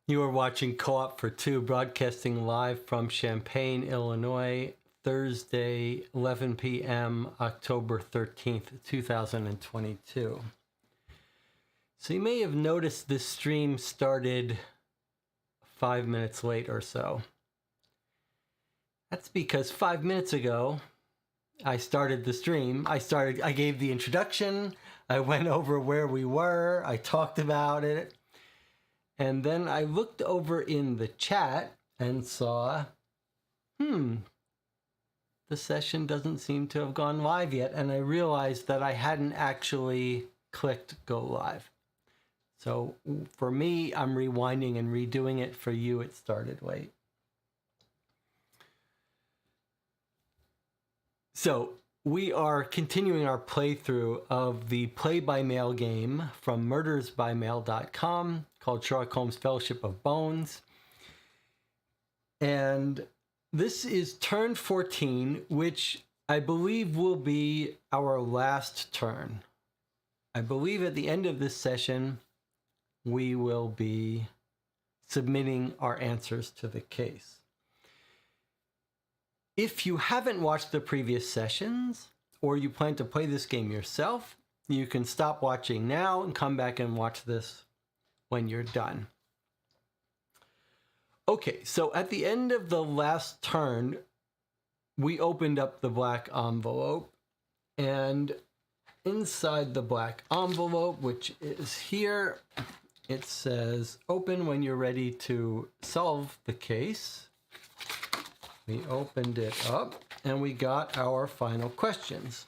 You are watching Co-op for Two, broadcasting live from Champaign, Illinois, Thursday, 11 p.m., October 13th, 2022. So you may have noticed this stream started 5 minutes late or so. That's because 5 minutes ago, I started the stream. I gave the introduction. I went over where we were. I talked about it. And then I looked over in the chat and saw, the session doesn't seem to have gone live yet. And I realized that I hadn't actually clicked go live. So for me, I'm rewinding and redoing it. For you, it started late. So we are continuing our playthrough of the play-by-mail game from murdersbymail.com called Sherlock Holmes Fellowship of Bones. And this is turn 14, which I believe will be our last turn. I believe at the end of this session, we will be submitting our answers to the case. If you haven't watched the previous sessions, or you plan to play this game yourself, you can stop watching now and come back and watch this when you're done. Okay, so at the end of the last turn, we opened up the black envelope, and inside the black envelope, which is here, it says, open when you're ready to solve the case. We opened it up and we got our final questions.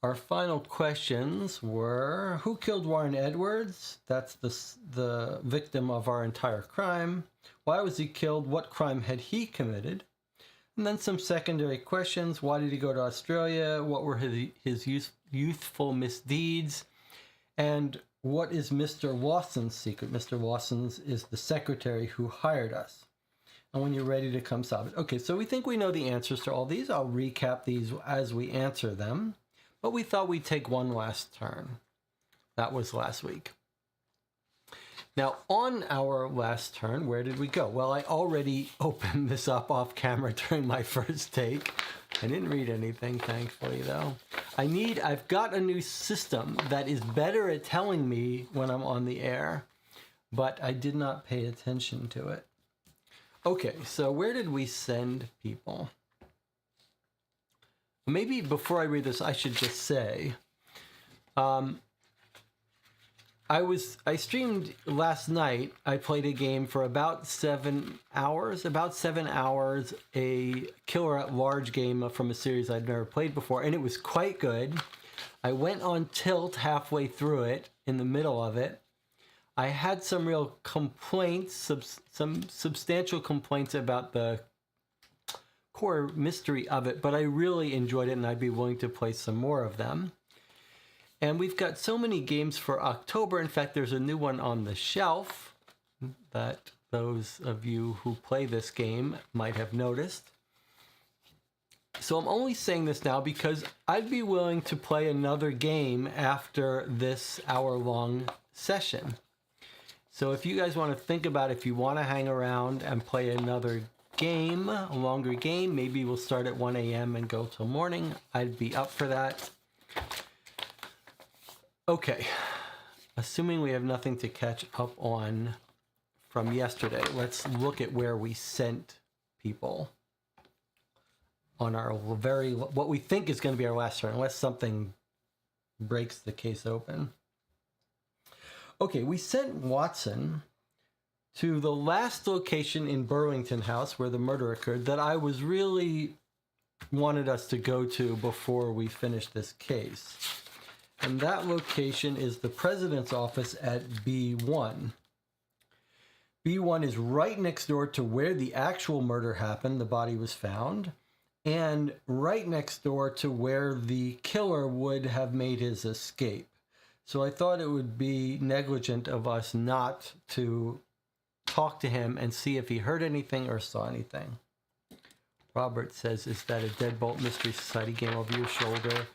Our final questions were, who killed Warren Edwards? That's the victim of our entire crime. Why was he killed? What crime had he committed? And then some secondary questions. Why did he go to Australia? What were his youthful misdeeds? And what is Mr. Lawson's secret? Mr. Lawson's is the secretary who hired us. And when you're ready to come solve it. Okay, so we think we know the answers to all these. I'll recap these as we answer them. But we thought we'd take one last turn. That was last week. Now, on our last turn, where did we go? Well, I already opened this up off camera during my first take. I didn't read anything, thankfully, though. I've got a new system that is better at telling me when I'm on the air, but I did not pay attention to it. Okay, so where did we send people? Maybe before I read this, I should just say, I streamed last night. I played a game for about 7 hours, a killer at large game from a series I'd never played before, and it was quite good. I went on tilt halfway through it, in the middle of it. I had some real complaints, some substantial complaints about the core mystery of it, but I really enjoyed it and I'd be willing to play some more of them. And we've got so many games for October. In fact, there's a new one on the shelf that those of you who play this game might have noticed. So I'm only saying this now because I'd be willing to play another game after this hour-long session. So if you guys want to think about if you want to hang around and play another game, a longer game, maybe we'll start at 1 a.m. and go till morning. I'd be up for that. Okay, assuming we have nothing to catch up on from yesterday, let's look at where we sent people on our what we think is going to be our last turn, unless something breaks the case open. Okay, we sent Watson to the last location in Burlington House where the murder occurred that I was really wanted us to go to before we finished this case. And that location is the president's office at B1. B1 is right next door to where the actual murder happened, the body was found, and right next door to where the killer would have made his escape. So I thought it would be negligent of us not to talk to him and see if he heard anything or saw anything. Robert says, is that a Deadbolt Mystery Society game over your shoulder?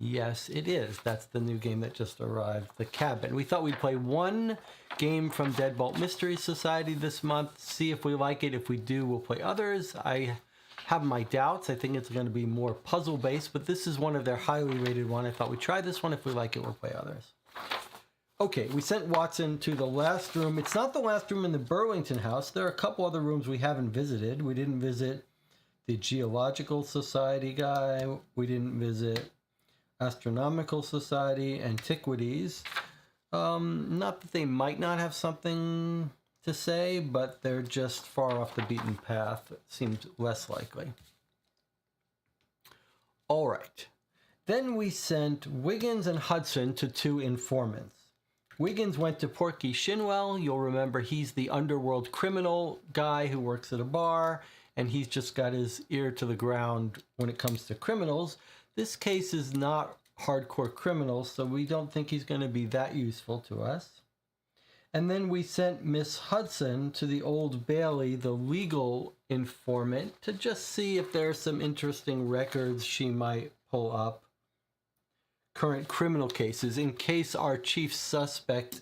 Yes, it is. That's the new game that just arrived, The Cabin. We thought we'd play one game from Deadbolt Mystery Society this month, see if we like it. If we do, we'll play others. I have my doubts. I think it's going to be more puzzle-based, but this is one of their highly rated one. I thought we'd try this one. If we like it, we'll play others. Okay, we sent Watson to the last room. It's not the last room in the Burlington house. There are a couple other rooms we haven't visited. We didn't visit the Geological Society guy. We didn't visit Astronomical Society, Antiquities. Not that they might not have something to say, but they're just far off the beaten path. It seems less likely. All right. Then we sent Wiggins and Hudson to 2 informants. Wiggins went to Porky Shinwell. You'll remember he's the underworld criminal guy who works at a bar, and he's just got his ear to the ground when it comes to criminals. This case is not hardcore criminals, so we don't think he's going to be that useful to us. And then we sent Miss Hudson to the Old Bailey, the legal informant, to just see if there's some interesting records she might pull up. Current criminal cases, in case our chief suspect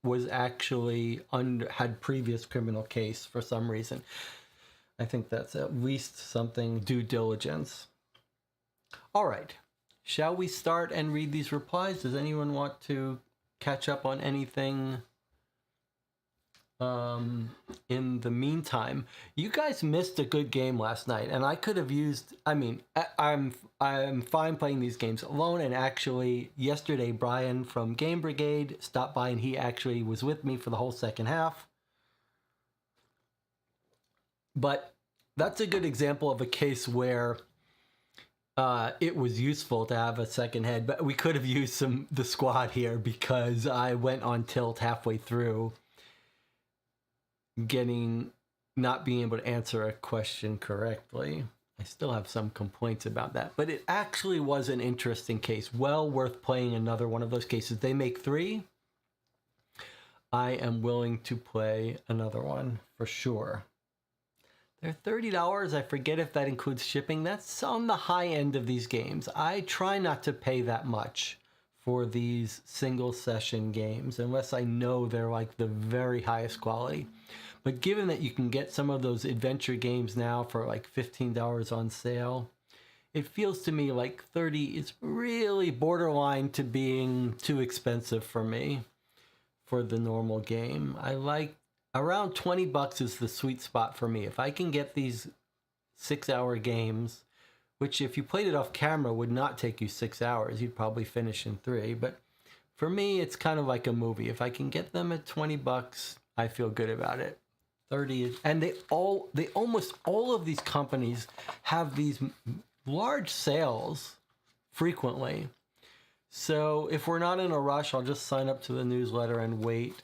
was actually had previous criminal case for some reason. I think that's at least something due diligence. All right, shall we start and read these replies? Does anyone want to catch up on anything in the meantime? You guys missed a good game last night, and I could have used, I'm fine playing these games alone, and actually yesterday Brian from Game Brigade stopped by and he actually was with me for the whole second half. But that's a good example of a case where it was useful to have a second head, but we could have used the squad here because I went on tilt halfway through, not being able to answer a question correctly. I still have some complaints about that, but it actually was an interesting case. Well worth playing another one of those cases. They make 3. I am willing to play another one for sure. They're $30. I forget if that includes shipping. That's on the high end of these games. I try not to pay that much for these single session games unless I know they're like the very highest quality. But given that you can get some of those adventure games now for like $15 on sale, it feels to me like 30 is really borderline to being too expensive for me for the normal game. I like around $20 is the sweet spot for me. If I can get these 6-hour games, which if you played it off camera would not take you 6 hours, you'd probably finish in 3. But for me, it's kind of like a movie. If I can get them at $20, I feel good about it. 30, and they almost all of these companies have these large sales frequently. So if we're not in a rush, I'll just sign up to the newsletter and wait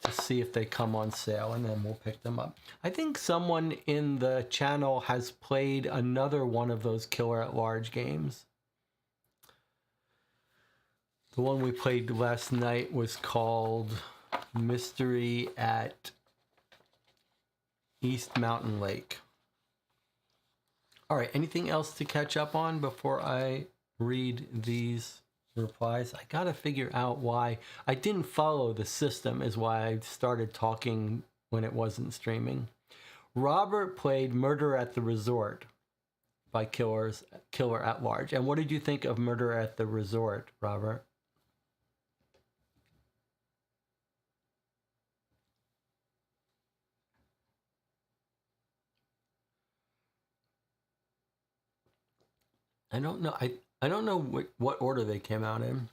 to see if they come on sale, and then we'll pick them up. I think someone in the channel has played another one of those Killer at Large games. The one we played last night was called Mystery at East Mountain Lake. All right, anything else to catch up on before I read these replies? I gotta figure out why I didn't follow the system, is why I started talking when it wasn't streaming. Robert played Murder at the Resort by Killer at Large. And what did you think of Murder at the Resort, Robert? I don't know. I don't know what order they came out in.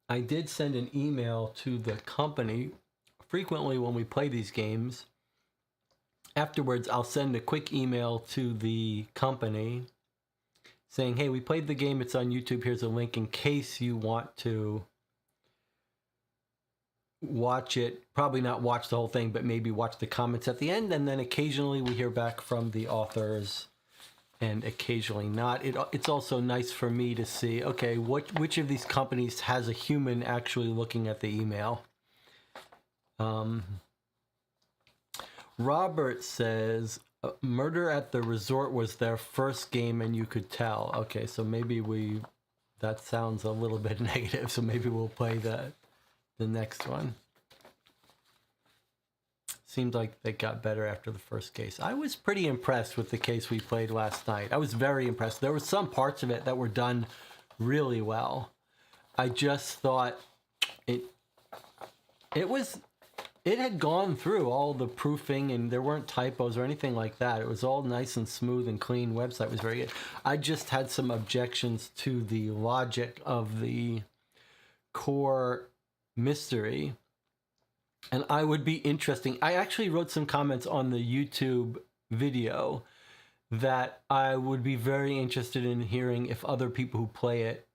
I did send an email to the company. Frequently when we play these games, afterwards I'll send a quick email to the company saying, hey, we played the game, it's on YouTube, here's a link in case you want to watch it. Probably not watch the whole thing, but maybe watch the comments at the end. And then occasionally we hear back from the authors and occasionally not. It's also nice for me to see, okay, which of these companies has a human actually looking at the email. Robert says, Murder at the Resort was their first game and you could tell. Okay, so maybe that sounds a little bit negative, so maybe we'll play the next one. Seemed like they got better after the first case. I was pretty impressed with the case we played last night. I was very impressed. There were some parts of it that were done really well. I just thought it had gone through all the proofing and there weren't typos or anything like that. It was all nice and smooth and clean. Website was very good. I just had some objections to the logic of the core mystery. And I would be interesting. I actually wrote some comments on the YouTube video that I would be very interested in hearing if other people who play it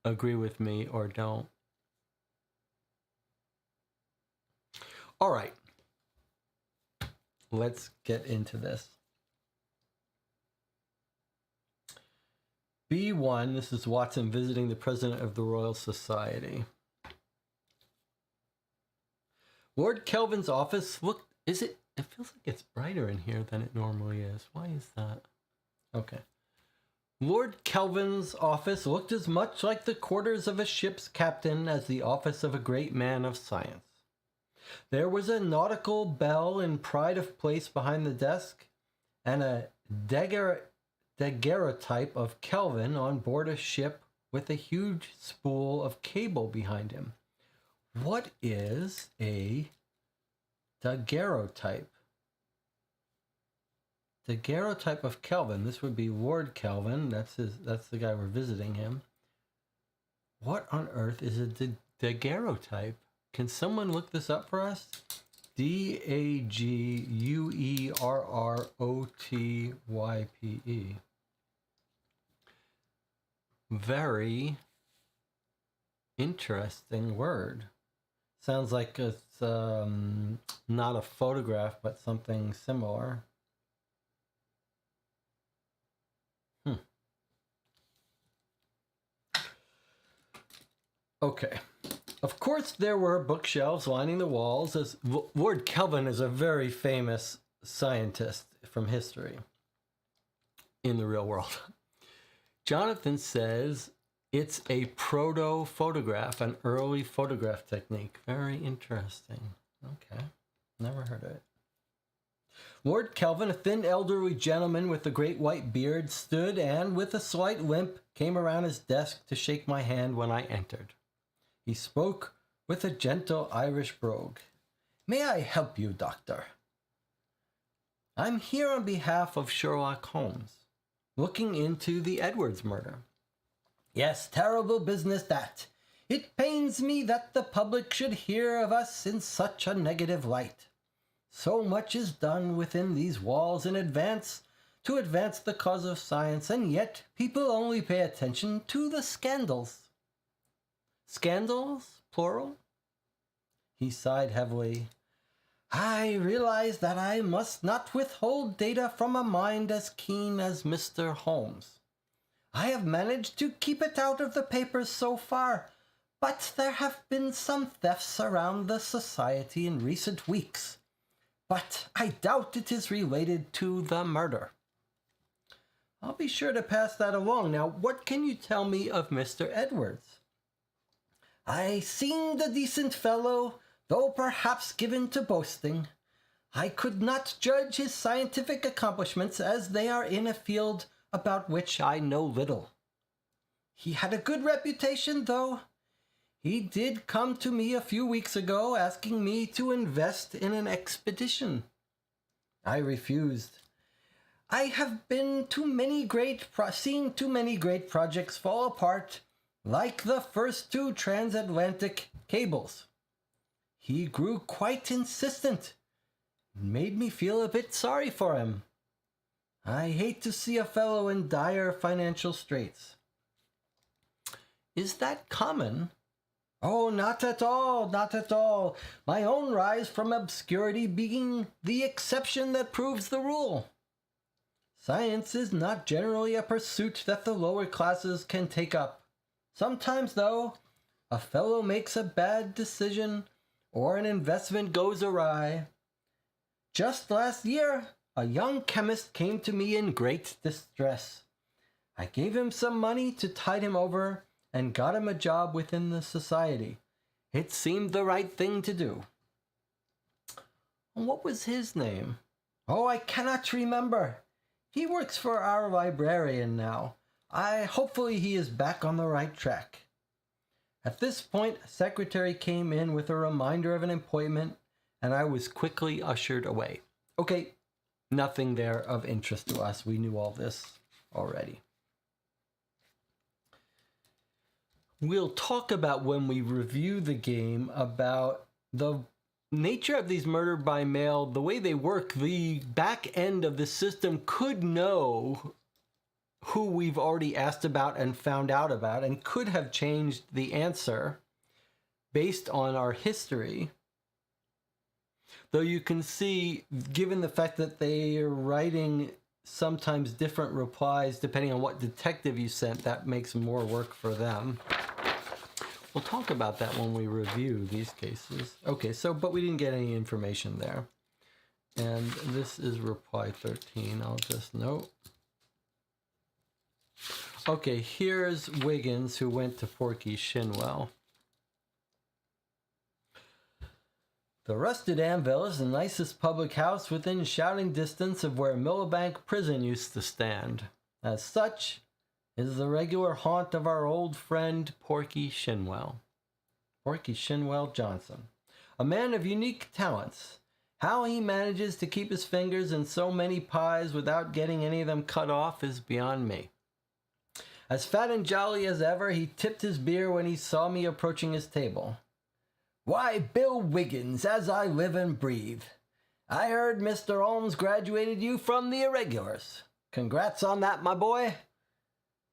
agree with me or don't. All right. Let's get into this. B1, this is Watson visiting the president of the Royal Society. Lord Kelvin's office it feels like it's brighter in here than it normally is. Why is that? Okay. Lord Kelvin's office looked as much like the quarters of a ship's captain as the office of a great man of science. There was a nautical bell in pride of place behind the desk, and a daguerreotype of Kelvin on board a ship with a huge spool of cable behind him. What is a daguerreotype? Daguerreotype of Kelvin. This would be Lord Kelvin. That's the guy we're visiting him. What on earth is a daguerreotype? Can someone look this up for us? daguerrotype. Very interesting word. Sounds like it's not a photograph, but something similar. Okay. Of course, there were bookshelves lining the walls, as Lord Kelvin is a very famous scientist from history in the real world. Jonathan says it's a proto-photograph, an early photograph technique. Very interesting. Okay, never heard of it. Lord Kelvin, a thin elderly gentleman with a great white beard, stood and, with a slight limp, came around his desk to shake my hand when I entered. He spoke with a gentle Irish brogue. "May I help you, Doctor?" "I'm here on behalf of Sherlock Holmes, looking into the Edwards murder." "Yes, terrible business that. It pains me that the public should hear of us in such a negative light. So much is done within these walls to advance the cause of science, and yet people only pay attention to the scandals." "Scandals, plural?" He sighed heavily. "I realize that I must not withhold data from a mind as keen as Mr. Holmes. I have managed to keep it out of the papers so far, but there have been some thefts around the society in recent weeks. But I doubt it is related to the murder." "I'll be sure to pass that along. Now, what can you tell me of Mr. Edwards?" "I seemed a decent fellow, though perhaps given to boasting. I could not judge his scientific accomplishments, as they are in a field about which I know little. He had a good reputation, though. He did come to me a few weeks ago, asking me to invest in an expedition. I refused. I have been to seen too many great projects fall apart, like the first 2 transatlantic cables. He grew quite insistent. It made me feel a bit sorry for him. I hate to see a fellow in dire financial straits." "Is that common?" "Oh, not at all, not at all. My own rise from obscurity being the exception that proves the rule. Science is not generally a pursuit that the lower classes can take up. Sometimes, though, a fellow makes a bad decision or an investment goes awry. Just last year, a young chemist came to me in great distress. I gave him some money to tide him over and got him a job within the society. It seemed the right thing to do. What was his name? Oh, I cannot remember. He works for our librarian now. Hopefully he is back on the right track. At this point, a secretary came in with a reminder of an appointment, and I was quickly ushered away. Okay, nothing there of interest to us. We knew all this already. We'll talk about, when we review the game, about the nature of these murder by mail, the way they work. The back end of the system could know who we've already asked about and found out about, and could have changed the answer based on our history. Though you can see, given the fact that they are writing sometimes different replies depending on what detective you sent, that makes more work for them. We'll talk about that when we review these cases. Okay, but we didn't get any information there. And this is reply 13. I'll just note. Okay, here's Wiggins, who went to Porky Shinwell. The Rusted Anvil is the nicest public house within shouting distance of where Millbank Prison used to stand. As such, it is the regular haunt of our old friend Porky Shinwell. Porky Shinwell Johnson. A man of unique talents. How he manages to keep his fingers in so many pies without getting any of them cut off is beyond me. As fat and jolly as ever, he tipped his beer when he saw me approaching his table. Why, Bill Wiggins, as I live and breathe. I heard Mr. Holmes graduated you from the irregulars. Congrats on that, my boy.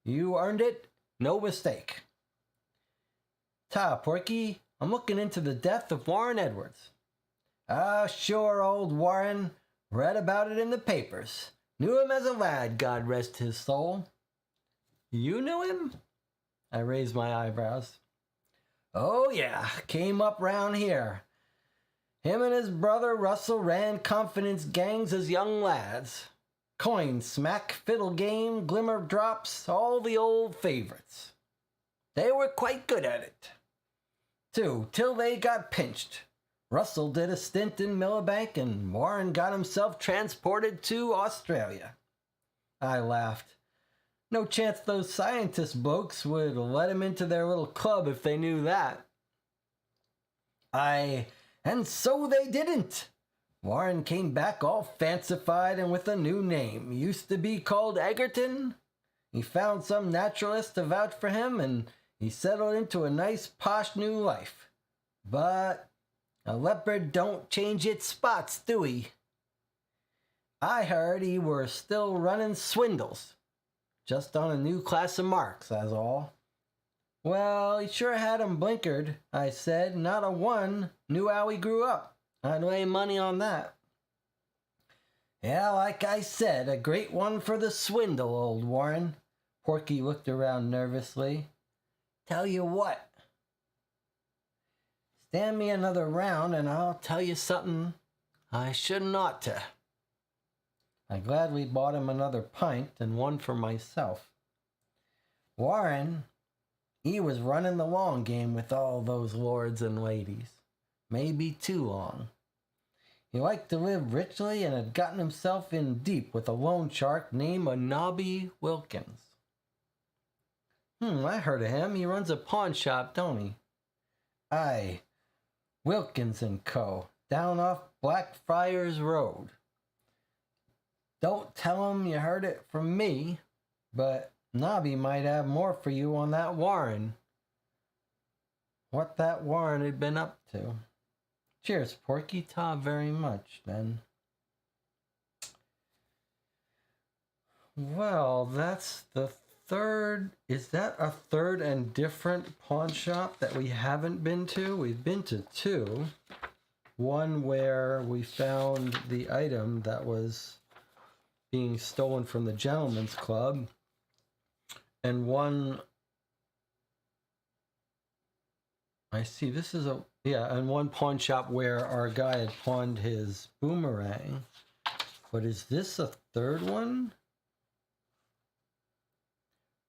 You earned it, no mistake. Ta, Porky, I'm looking into the death of Warren Edwards. Ah, sure, old Warren. Read about it in the papers. Knew him as a lad, God rest his soul. You knew him? I raised my eyebrows. Oh, yeah, came up round here. Him and his brother Russell ran confidence gangs as young lads. Coin smack, fiddle game, glimmer drops, all the old favorites. They were quite good at it, too, till they got pinched. Russell did a stint in Millbank, and Warren got himself transported to Australia. I laughed. No chance those scientist blokes would let him into their little club if they knew that. Aye, and so they didn't. Warren came back all fancified and with a new name. Used to be called Egerton. He found some naturalist to vouch for him, and he settled into a nice posh new life. But a leopard don't change its spots, do he? I heard he were still running swindles. Just on a new class of marks, that's all. Well, he sure had 'em blinkered, I said. Not a one knew how he grew up. I'd lay money on that. Yeah, like I said, a great one for the swindle, old Warren. Porky looked around nervously. Tell you what. Stand me another round and I'll tell you something I shouldn't ought to. I gladly bought him another pint and one for myself. Warren, he was running the long game with all those lords and ladies. Maybe too long. He liked to live richly and had gotten himself in deep with a loan shark named Nobby Wilkins. I heard of him. He runs a pawn shop, don't he? Aye, Wilkins & Co., down off Blackfriars Road. Don't tell him you heard it from me, but Nobby might have more for you on that Warren. What that Warren had been up to. Cheers, Porky. Ta very much, then. Well, that's the third. Is that a third and different pawn shop that we haven't been to? We've been to two. One where we found the item that was being stolen from the Gentleman's Club, and one, I see, this is and one pawn shop where our guy had pawned his boomerang, But is this a third one?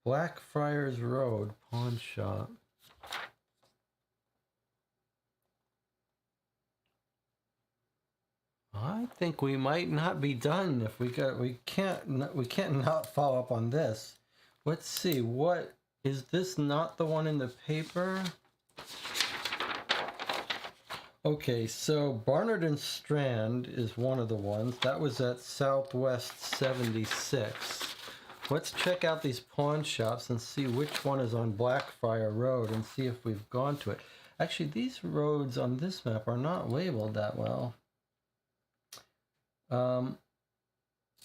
Blackfriars Road, pawn shop. I think we might not be done if we can't not follow up on this. Let's see, what is this? Not the one in the paper? Okay, so Barnard and Strand is one of the ones. That was at Southwest 76. Let's check out these pawn shops and see which one is on Blackfriar Road and see if we've gone to it. Actually, these roads on this map are not labeled that well.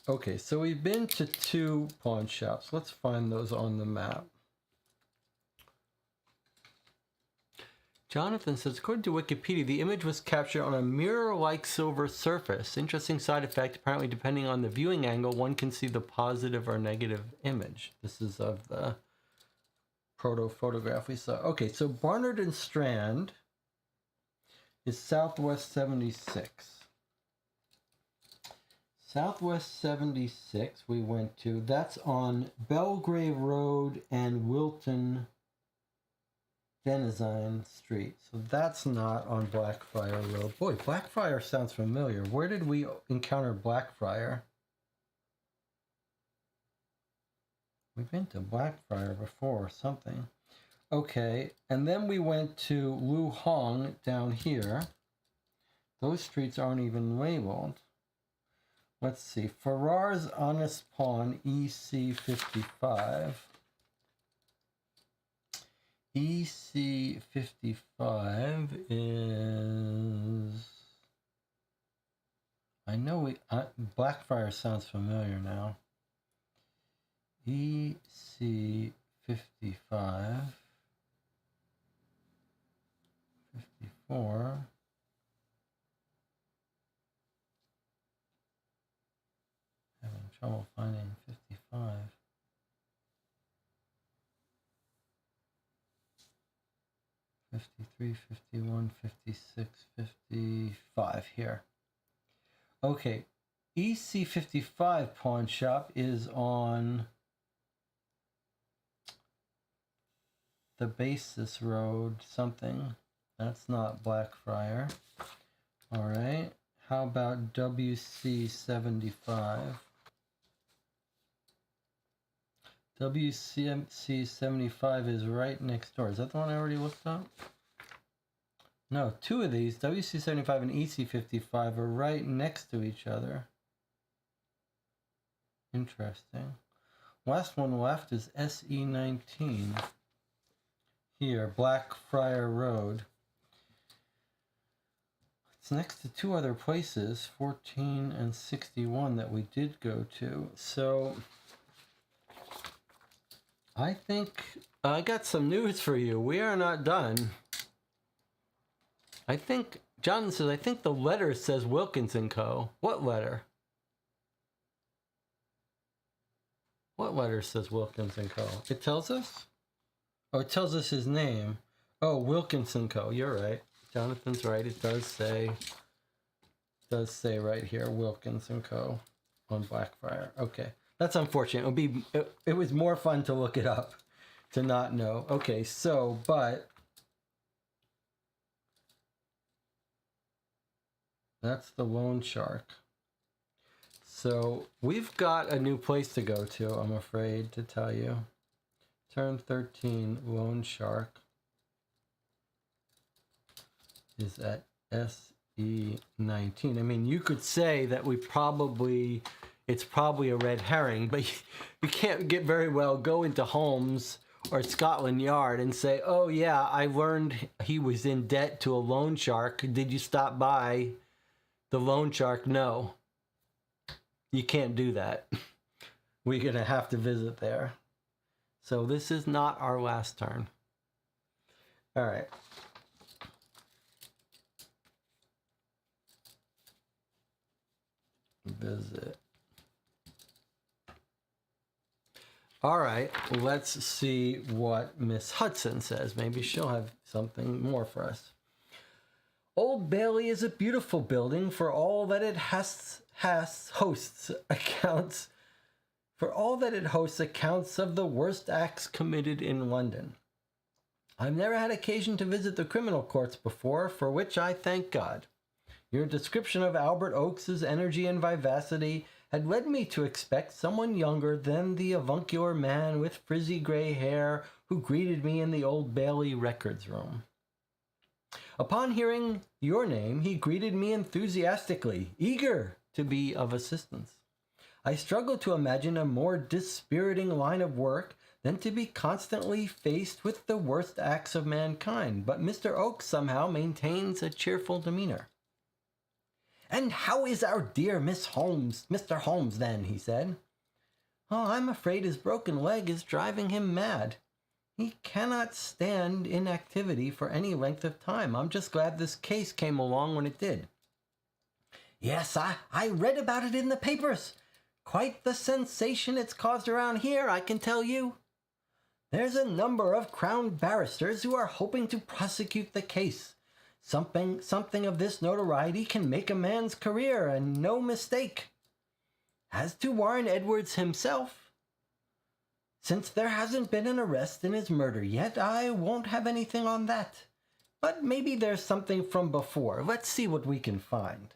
Okay, so we've been to 2 pawn shops. Let's find those on the map. Jonathan says, according to Wikipedia, the image was captured on a mirror-like silver surface. Interesting side effect. Apparently, depending on the viewing angle, one can see the positive or negative image. This is of the proto-photograph we saw. Okay, so Barnard and Strand is Southwest 76. Southwest 76 we went to. That's on Belgrave Road and Wilton Denizen Street. So that's not on Blackfriar Road. Boy, Blackfriar sounds familiar. Where did we encounter Blackfriar? We've been to Blackfriar before or something. Okay, and then we went to Lu Hong down here. Those streets aren't even labeled. Let's see, Farrar's Honest Pawn, EC55. EC55 is... I know Blackfriar sounds familiar now. EC55, 54. Having trouble finding 55. 53, 51, 56, 55 here. Okay, EC55 pawn shop is on the Basis Road something. That's not Blackfriar. All right, how about WC75? WCMC75 is right next door. Is that the one I already looked up? No, 2 of these, WC75 and EC55, are right next to each other. Interesting. Last one left is SE19. Here, Blackfriar Road. It's next to 2 other places, 14 and 61, that we did go to. So I think I got some news for you. We are not done. I think, John says, I think the letter says Wilkinson Co. What letter? What letter says Wilkinson Co.? It tells us? Oh, it tells us his name. Oh, Wilkinson Co. You're right. Jonathan's right. It does say right here, Wilkinson Co. on Blackfriar. Okay. That's unfortunate. It was more fun to look it up, to not know. Okay, so, but that's the Loan Shark. So we've got a new place to go to, I'm afraid to tell you. Turn 13, Loan Shark is at SE19. I mean, you could say that it's probably a red herring, but you can't get very well go into Holmes or Scotland Yard and say, oh yeah, I learned he was in debt to a loan shark. Did you stop by the loan shark? No. You can't do that. We're going to have to visit there. So this is not our last turn. All right. Visit. All right, let's see what Miss Hudson says. Maybe she'll have something more for us. Old Bailey is a beautiful building for all that it has hosts accounts for all that it hosts accounts of the worst acts committed in London. I've never had occasion to visit the criminal courts before, for which I thank God. Your description of Albert Oakes's energy and vivacity had led me to expect someone younger than the avuncular man with frizzy gray hair who greeted me in the Old Bailey records room. Upon hearing your name, he greeted me enthusiastically, eager to be of assistance. I struggle to imagine a more dispiriting line of work than to be constantly faced with the worst acts of mankind, but Mr. Oakes somehow maintains a cheerful demeanor. "And how is our dear Mr. Holmes, then?" he said. "Oh, I'm afraid his broken leg is driving him mad. He cannot stand inactivity for any length of time. I'm just glad this case came along when it did." "Yes, I read about it in the papers. Quite the sensation it's caused around here, I can tell you. There's a number of Crown barristers who are hoping to prosecute the case. Something of this notoriety can make a man's career, and no mistake. As to Warren Edwards himself, since there hasn't been an arrest in his murder yet, I won't have anything on that. But maybe there's something from before. Let's see what we can find."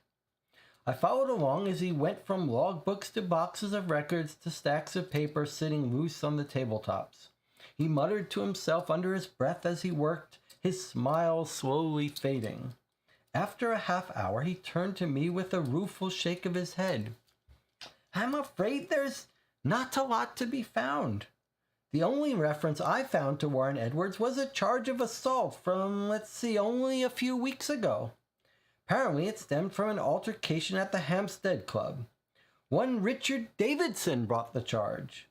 I followed along as he went from logbooks to boxes of records to stacks of paper sitting loose on the tabletops. He muttered to himself under his breath as he worked, his smile slowly fading. After a half hour, he turned to me with a rueful shake of his head. "I'm afraid there's not a lot to be found. The only reference I found to Warren Edwards was a charge of assault from, only a few weeks ago. Apparently it stemmed from an altercation at the Hampstead Club. One Richard Davidson brought the charge.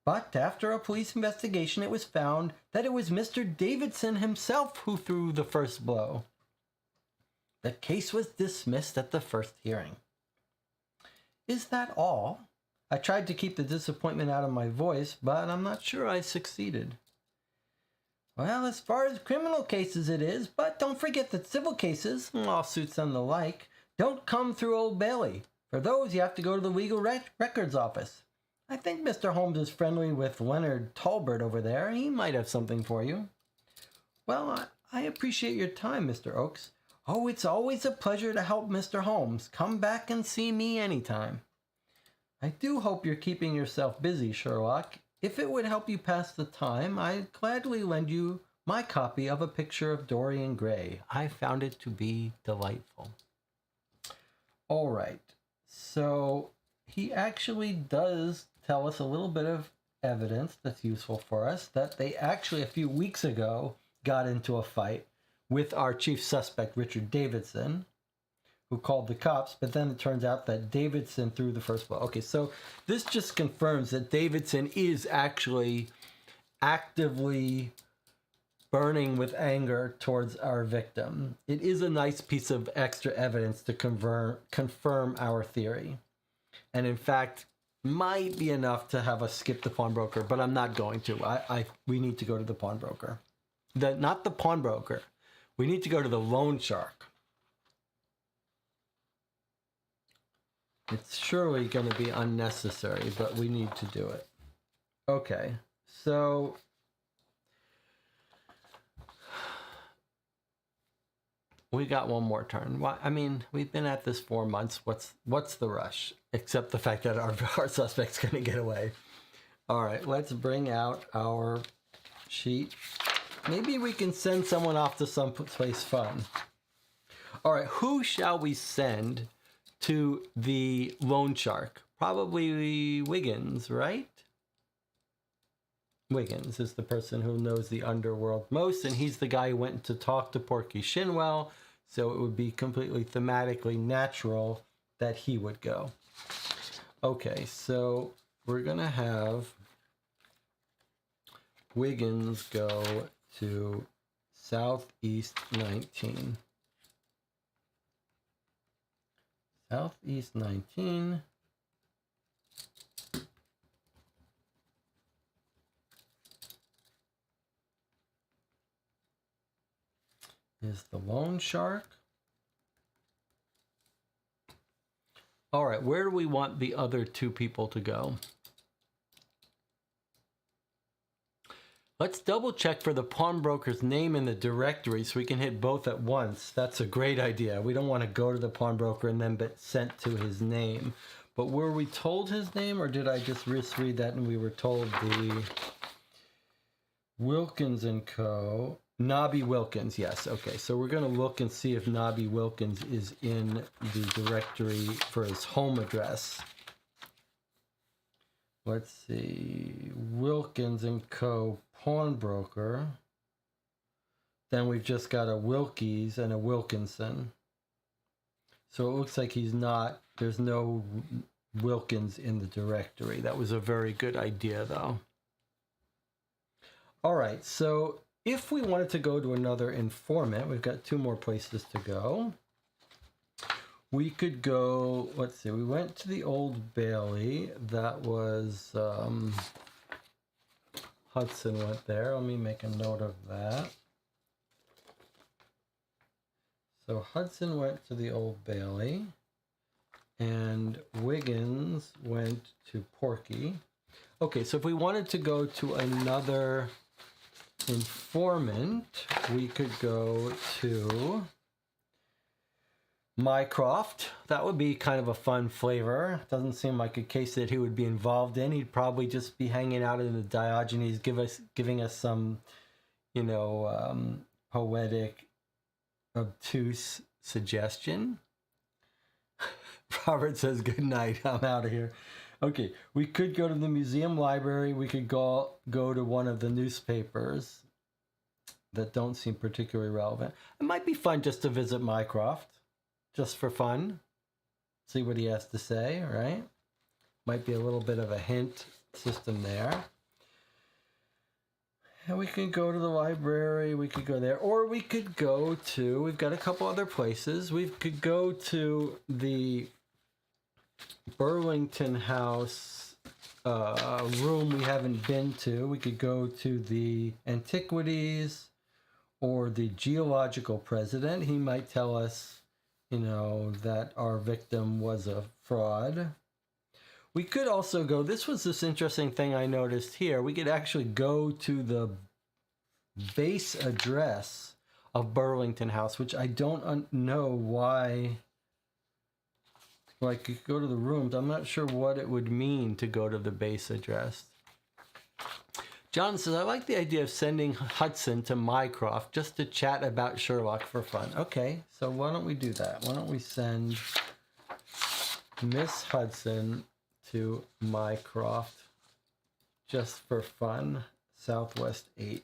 But after a police investigation, it was found that it was Mr. Davidson himself who threw the first blow. The case was dismissed at the first hearing." "Is that all?" I tried to keep the disappointment out of my voice, but I'm not sure I succeeded. "Well, as far as criminal cases it is, but don't forget that civil cases, lawsuits and the like, don't come through Old Bailey. For those, you have to go to the Legal Records Office. I think Mr. Holmes is friendly with Leonard Talbert over there. He might have something for you." "Well, I appreciate your time, Mr. Oakes." "Oh, it's always a pleasure to help Mr. Holmes. Come back and see me anytime." "I do hope you're keeping yourself busy, Sherlock. If it would help you pass the time, I'd gladly lend you my copy of A Picture of Dorian Gray. I found it to be delightful." All right. So he actually does tell us a little bit of evidence that's useful for us, that they actually a few weeks ago got into a fight with our chief suspect, Richard Davidson, who called the cops, but then it turns out that Davidson threw the first blow. Okay, so this just confirms that Davidson is actually actively burning with anger towards our victim. It is a nice piece of extra evidence to confirm our theory. And in fact, might be enough to have us skip the pawnbroker, but I'm not going to. We need to go to the pawnbroker. Not the pawnbroker. We need to go to the loan shark. It's surely going to be unnecessary, but we need to do it. Okay, so we got one more turn. I mean, we've been at this 4 months. What's the rush? Except the fact that our suspect's going to get away. All right, let's bring out our sheet. Maybe we can send someone off to some place fun. All right, who shall we send to the loan shark? Probably Wiggins, right? Wiggins is the person who knows the underworld most, and he's the guy who went to talk to Porky Shinwell, so it would be completely thematically natural that he would go. Okay, so we're gonna have Wiggins go to Southeast 19. Southeast 19. Is the loan shark. All right, where do we want the other two people to go? Let's double check for the pawnbroker's name in the directory so we can hit both at once. That's a great idea. We don't want to go to the pawnbroker and then get sent to his name. But were we told his name, or did I just misread that and we were told the Wilkins and Co. Nobby Wilkins, yes. Okay, so we're going to look and see if Nobby Wilkins is in the directory for his home address. Let's see, Wilkins and Co. pawnbroker. Then we've just got a Wilkies and a Wilkinson. So it looks like he's not, there's no Wilkins in the directory. That was a very good idea, though. All right, so if we wanted to go to another informant, we've got two more places to go. We could go, let's see, we went to the Old Bailey. That was, Hudson went there. Let me make a note of that. So Hudson went to the Old Bailey, and Wiggins went to Porky. Okay, so if we wanted to go to another informant, we could go to Mycroft. That would be kind of a fun flavor. Doesn't seem like a case that he would be involved in. He'd probably just be hanging out in the Diogenes, giving us some, you know, poetic, obtuse suggestion. Robert says, good night, I'm out of here. Okay, we could go to the museum library. We could go to one of the newspapers that don't seem particularly relevant. It might be fun just to visit Mycroft, just for fun. See what he has to say, right? Might be a little bit of a hint system there. And we could go to the library, we could go there, or we could go to, we've got a couple other places. We could go to the Burlington House room we haven't been to. We could go to the Antiquities or the Geological President. He might tell us, you know, that our victim was a fraud. We could also go, this interesting thing I noticed here. We could actually go to the base address of Burlington House, which I don't know why. Like, you go to the rooms. I'm not sure what it would mean to go to the base address. John says, I like the idea of sending Hudson to Mycroft just to chat about Sherlock for fun. Okay, so why don't we do that? Why don't we send Miss Hudson to Mycroft just for fun, Southwest 8.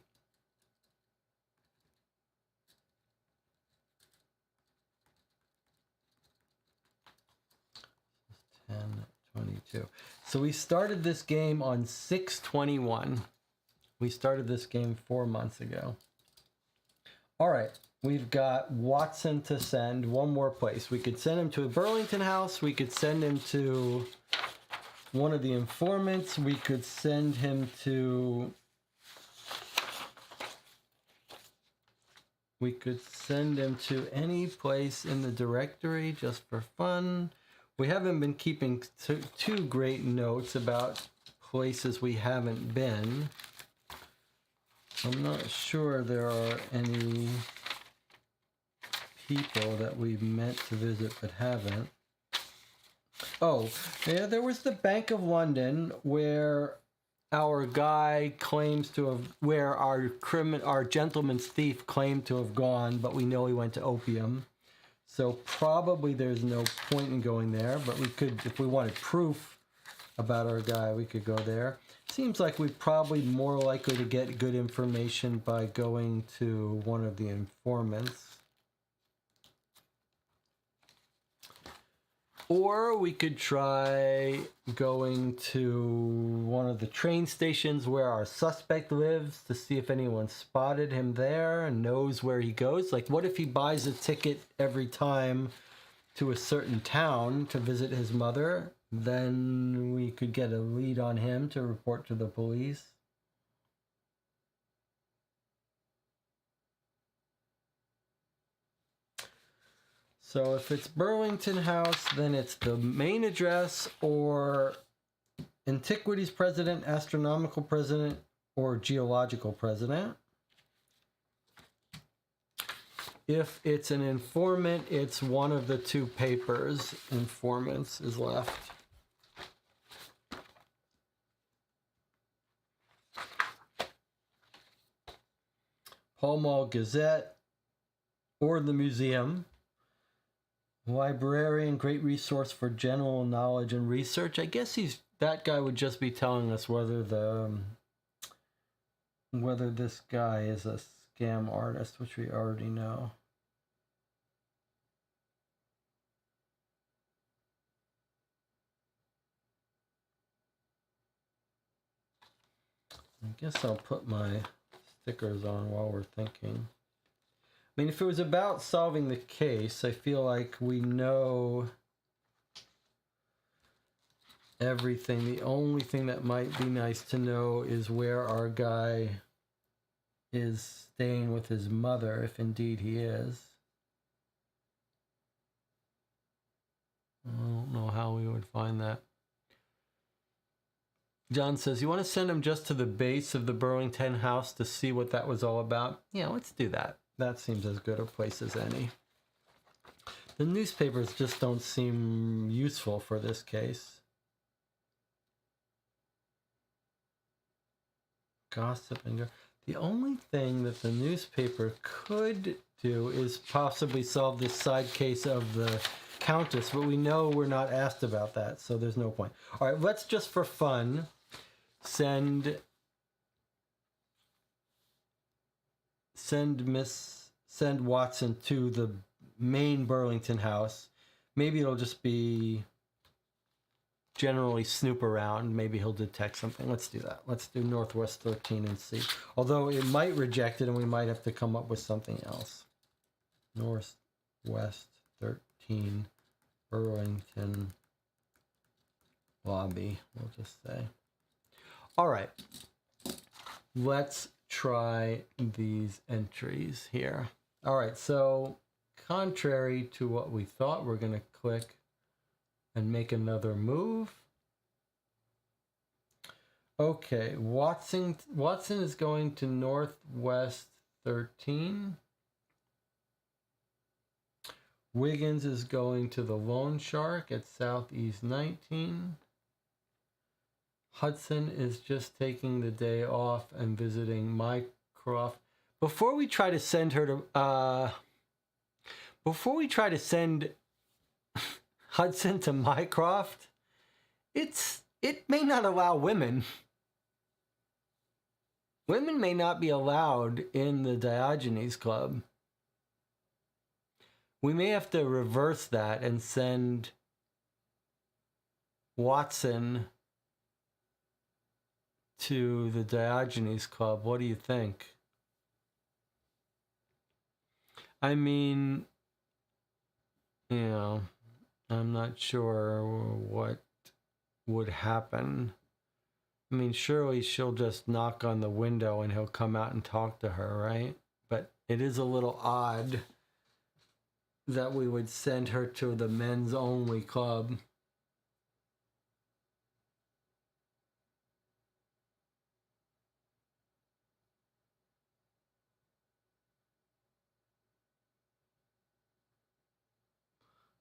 10/22. So we started this game on 6/21. We started this game 4 months ago. All right, we've got Watson to send one more place. We could send him to a Burlington House. We could send him to one of the informants. We could send him to... We could send him to any place in the directory just for fun. We haven't been keeping too great notes about places we haven't been. I'm not sure there are any people that we've meant to visit but haven't. Oh, yeah, there was the Bank of London where our guy claims to have, where our gentleman's thief claimed to have gone, but we know he went to opium. So probably there's no point in going there, but we could, if we wanted proof about our guy, we could go there. Seems like we're probably more likely to get good information by going to one of the informants. Or we could try going to one of the train stations where our suspect lives to see if anyone spotted him there and knows where he goes. Like, what if he buys a ticket every time to a certain town to visit his mother? Then we could get a lead on him to report to the police. So if it's Burlington House, then it's the main address or Antiquities President, Astronomical President, or Geological President. If it's an informant, it's one of the two papers. Informants is left. Pall Mall Gazette or the museum. Librarian, great resource for general knowledge and research. I guess that guy would just be telling us whether this guy is a scam artist, which we already know. I guess I'll put my stickers on while we're thinking. I mean, if it was about solving the case, I feel like we know everything. The only thing that might be nice to know is where our guy is staying with his mother, if indeed he is. I don't know how we would find that. John says, you want to send him just to the base of the Burlington House to see what that was all about? Yeah, let's do that. That seems as good a place as any. The newspapers just don't seem useful for this case. Gossip and the only thing that the newspaper could do is possibly solve this side case of the Countess, but we know we're not asked about that, so there's no point. All right, let's just for fun send Watson to the main Burlington House. Maybe it'll just be generally snoop around. Maybe he'll detect something. Let's do that. Let's do Northwest 13 and see. Although it might reject it and we might have to come up with something else. Northwest 13, Burlington lobby, we'll just say. All right. Let's try these entries here. All right, so contrary to what we thought, we're going to click and make another move. Okay, Watson is going to Northwest 13. Wiggins is going to the Loan Shark at Southeast 19. Hudson is just taking the day off and visiting Mycroft. Before we try to send Hudson to Mycroft, it may not allow women. Women may not be allowed in the Diogenes Club. We may have to reverse that and send Watson to the Diogenes Club. What do you think? I mean, you know, I'm not sure what would happen. I mean, surely she'll just knock on the window and he'll come out and talk to her, right? But it is a little odd that we would send her to the men's only club.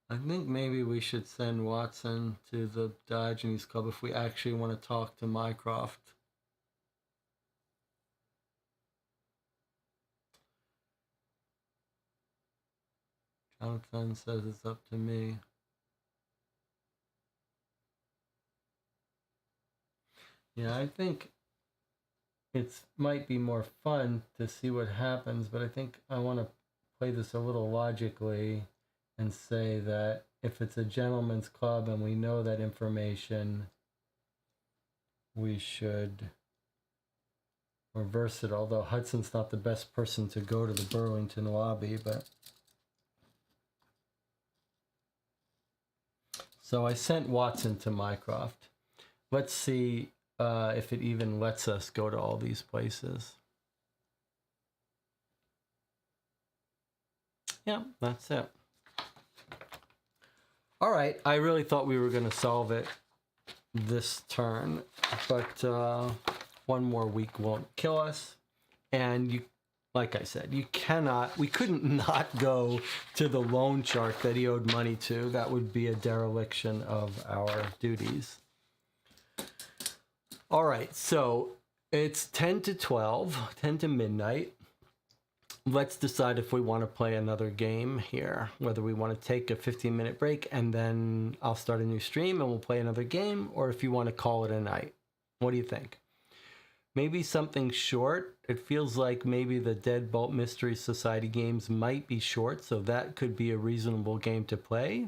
I think maybe we should send Watson to the Diogenes Club if we actually want to talk to Mycroft. Jonathan says it's up to me. Yeah, I think it might be more fun to see what happens, but I think I want to play this a little logically and say that if it's a gentleman's club and we know that information, we should reverse it, although Hudson's not the best person to go to the Burlington lobby, but... So I sent Watson to Mycroft. Let's see if it even lets us go to all these places. Yeah, that's it. All right, I really thought we were going to solve it this turn, but one more week won't kill us. And you, like I said, we couldn't not go to the loan shark that he owed money to. That would be a dereliction of our duties. All right, so it's 10 to 12, 10 to midnight. Let's decide if we want to play another game here, whether we want to take a 15-minute break and then I'll start a new stream and we'll play another game, or if you want to call it a night. What do you think? Maybe something short. It feels like maybe the Deadbolt Mystery Society games might be short, so that could be a reasonable game to play.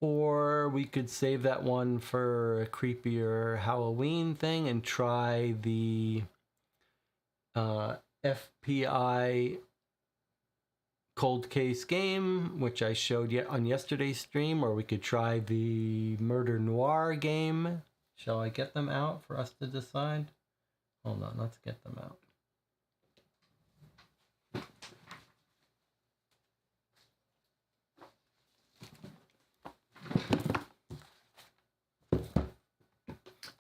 Or we could save that one for a creepier Halloween thing and try the FPI cold case game, which I showed on yesterday's stream, or we could try the murder noir game. Shall I get them out for us to decide? Hold on, let's get them out.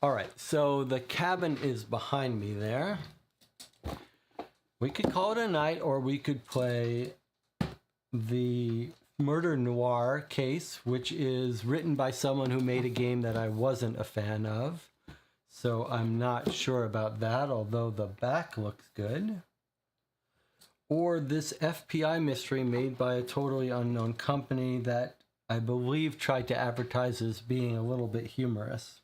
All right, so the cabin is behind me there. We could call it a night, or we could play the murder noir case, which is written by someone who made a game that I wasn't a fan of. So I'm not sure about that, although the back looks good. Or this FPI mystery made by a totally unknown company that I believe tried to advertise as being a little bit humorous.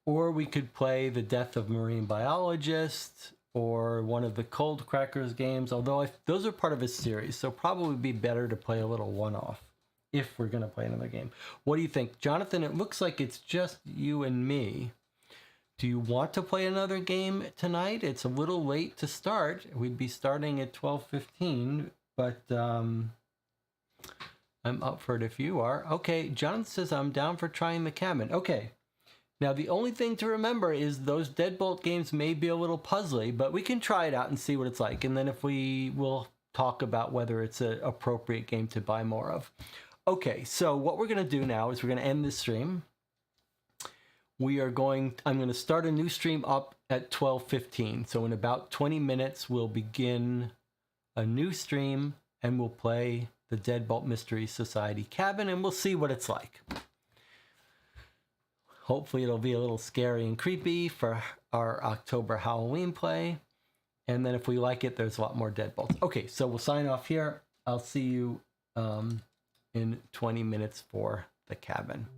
Or we could play The Death of Marine Biologist, or one of the Cold Crackers games, although those are part of a series, so probably be better to play a little one-off if we're going to play another game. What do you think? Jonathan, it looks like it's just you and me. Do you want to play another game tonight? It's a little late to start. We'd be starting at 12:15, but I'm up for it if you are. Okay, Jonathan says I'm down for trying the cabin. Okay. Now, the only thing to remember is those Deadbolt games may be a little puzzly, but we can try it out and see what it's like. And then if we'll talk about whether it's an appropriate game to buy more of. Okay, so what we're going to do now is we're going to end this stream. I'm going to start a new stream up at 12:15. So in about 20 minutes, we'll begin a new stream and we'll play the Deadbolt Mystery Society cabin and we'll see what it's like. Hopefully it'll be a little scary and creepy for our October Halloween play. And then if we like it, there's a lot more Deadbolts. Okay, so we'll sign off here. I'll see you in 20 minutes for the cabin.